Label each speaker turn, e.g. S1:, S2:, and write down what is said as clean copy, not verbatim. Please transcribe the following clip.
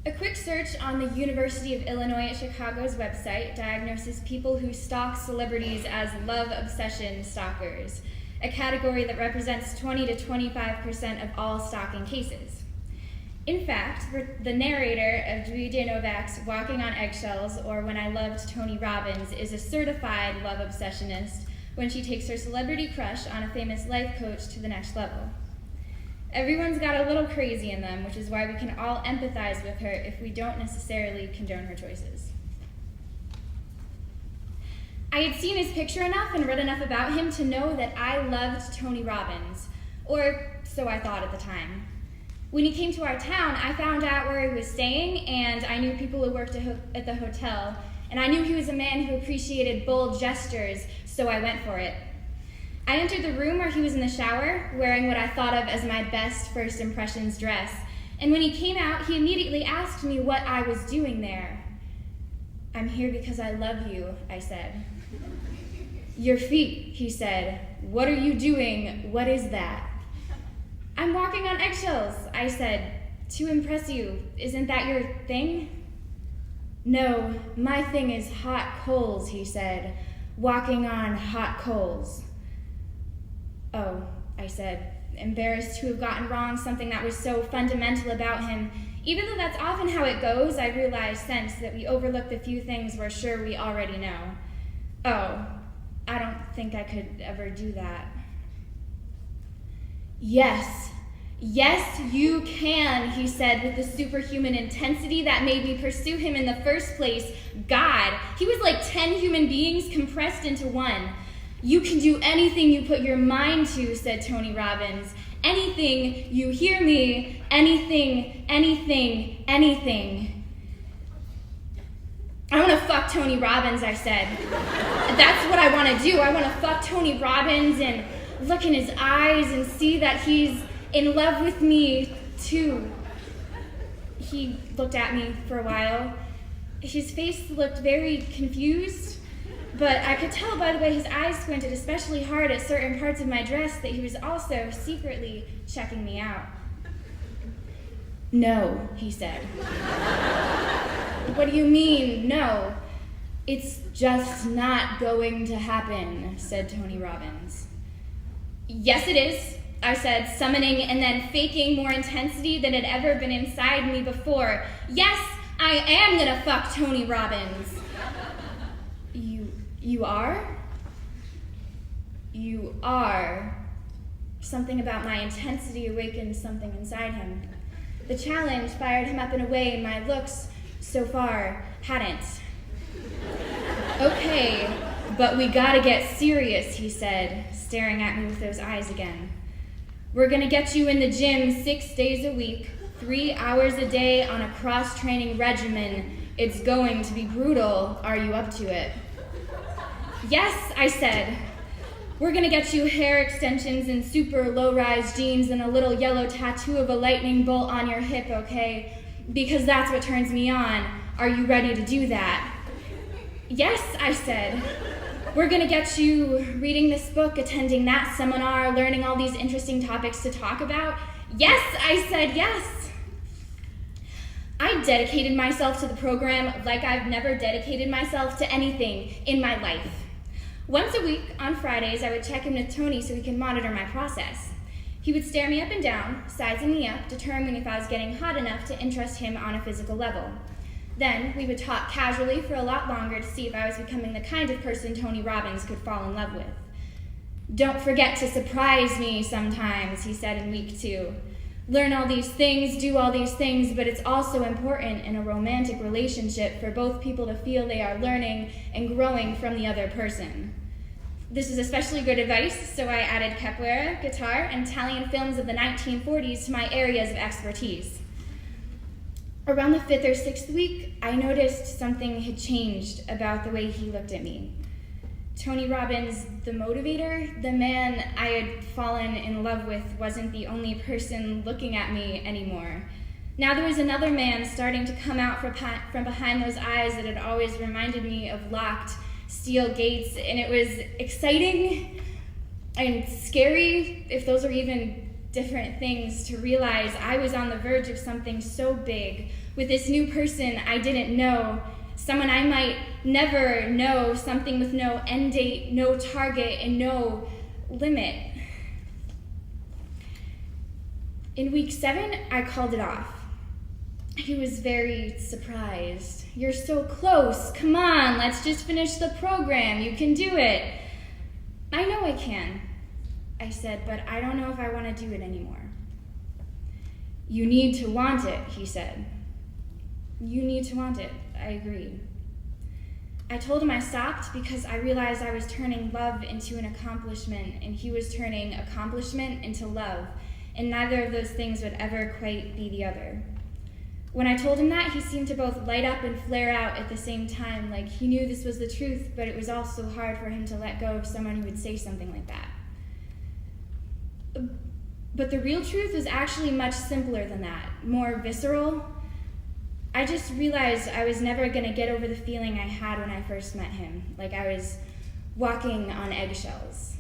S1: A quick search on the University of Illinois at Chicago's website diagnoses people who stalk celebrities as love obsession stalkers, a category that represents 20 to 25% of all stalking cases. In fact, the narrator of Dewey J. Novak's Walking on Eggshells, or When I Loved Tony Robbins, is a certified love obsessionist when she takes her celebrity crush on a famous life coach to the next level. Everyone's got a little crazy in them, which is why we can all empathize with her if we don't necessarily condone her choices. I had seen his picture enough and read enough about him to know that I loved Tony Robbins, or so I thought at the time. When he came to our town, I found out where he was staying, and I knew people who worked at the hotel, and I knew he was a man who appreciated bold gestures, so I went for it. I entered the room where he was in the shower, wearing what I thought of as my best first impressions dress, and when he came out, he immediately asked me what I was doing there. "I'm here because I love you," I said. "Your feet," he said. "What are you doing? What is that?" "I'm walking on eggshells," I said. "To impress you. Isn't that your thing?" "No, my thing is hot coals," he said. "Walking on hot coals." "Oh," I said, embarrassed to have gotten wrong something that was so fundamental about him. Even though that's often how it goes, I realized since that we overlook the few things we're sure we already know. "Oh, I don't think I could ever do that." "Yes, you can," he said with the superhuman intensity that made me pursue him in the first place. God, he was like 10 human beings compressed into one. "You can do anything you put your mind to," said Tony Robbins. "Anything, you hear me? Anything, anything, anything." "I want to fuck Tony Robbins," I said. "That's what I want to do. I want to fuck Tony Robbins and look in his eyes and see that he's in love with me, too." He looked at me for a while. His face looked very confused, but I could tell by the way his eyes squinted especially hard at certain parts of my dress that he was also secretly checking me out. "No," he said. "What do you mean, no?" "It's just not going to happen," said Tony Robbins. "Yes, it is," I said, summoning and then faking more intensity than had ever been inside me before. "Yes, I am gonna fuck Tony Robbins." You are? You are. Something about my intensity awakened something inside him. The challenge fired him up in a way my looks, so far, hadn't. "Okay, but we gotta get serious," he said, staring at me with those eyes again. "We're gonna get you in the gym 6 days a week, 3 hours a day on a cross-training regimen. It's going to be brutal. Are you up to it?" "Yes," I said. "We're gonna get you hair extensions and super low-rise jeans and a little yellow tattoo of a lightning bolt on your hip, okay? Because that's what turns me on. Are you ready to do that?" "Yes," I said. "We're gonna get you reading this book, attending that seminar, learning all these interesting topics to talk about." "Yes," I said, yes. I dedicated myself to the program like I've never dedicated myself to anything in my life. Once a week, on Fridays, I would check in with Tony so he could monitor my process. He would stare me up and down, sizing me up, determine if I was getting hot enough to interest him on a physical level. Then, we would talk casually for a lot longer to see if I was becoming the kind of person Tony Robbins could fall in love with. "Don't forget to surprise me sometimes," he said in week 2. "Learn all these things, do all these things, but it's also important in a romantic relationship for both people to feel they are learning and growing from the other person." This is especially good advice, so I added capoeira, guitar, and Italian films of the 1940s to my areas of expertise. Around the 5th or 6th week, I noticed something had changed about the way he looked at me. Tony Robbins, the motivator, the man I had fallen in love with, wasn't the only person looking at me anymore. Now there was another man starting to come out from behind those eyes that had always reminded me of locked steel gates, and it was exciting and scary, if those are even different things to realize I was on the verge of something so big with this new person I didn't know, someone I might never know, something with no end date, no target, and no limit. In week 7, I called it off. He was very surprised. "You're so close. Come on, let's just finish the program. You can do it." "I know I can," I said, "but I don't know if I want to do it anymore." "You need to want it," he said. "You need to want it," I agreed. I told him I stopped because I realized I was turning love into an accomplishment, and he was turning accomplishment into love, and neither of those things would ever quite be the other. When I told him that, he seemed to both light up and flare out at the same time, like he knew this was the truth, but it was also hard for him to let go of someone who would say something like that. But the real truth was actually much simpler than that, more visceral. I just realized I was never going to get over the feeling I had when I first met him, like I was walking on eggshells.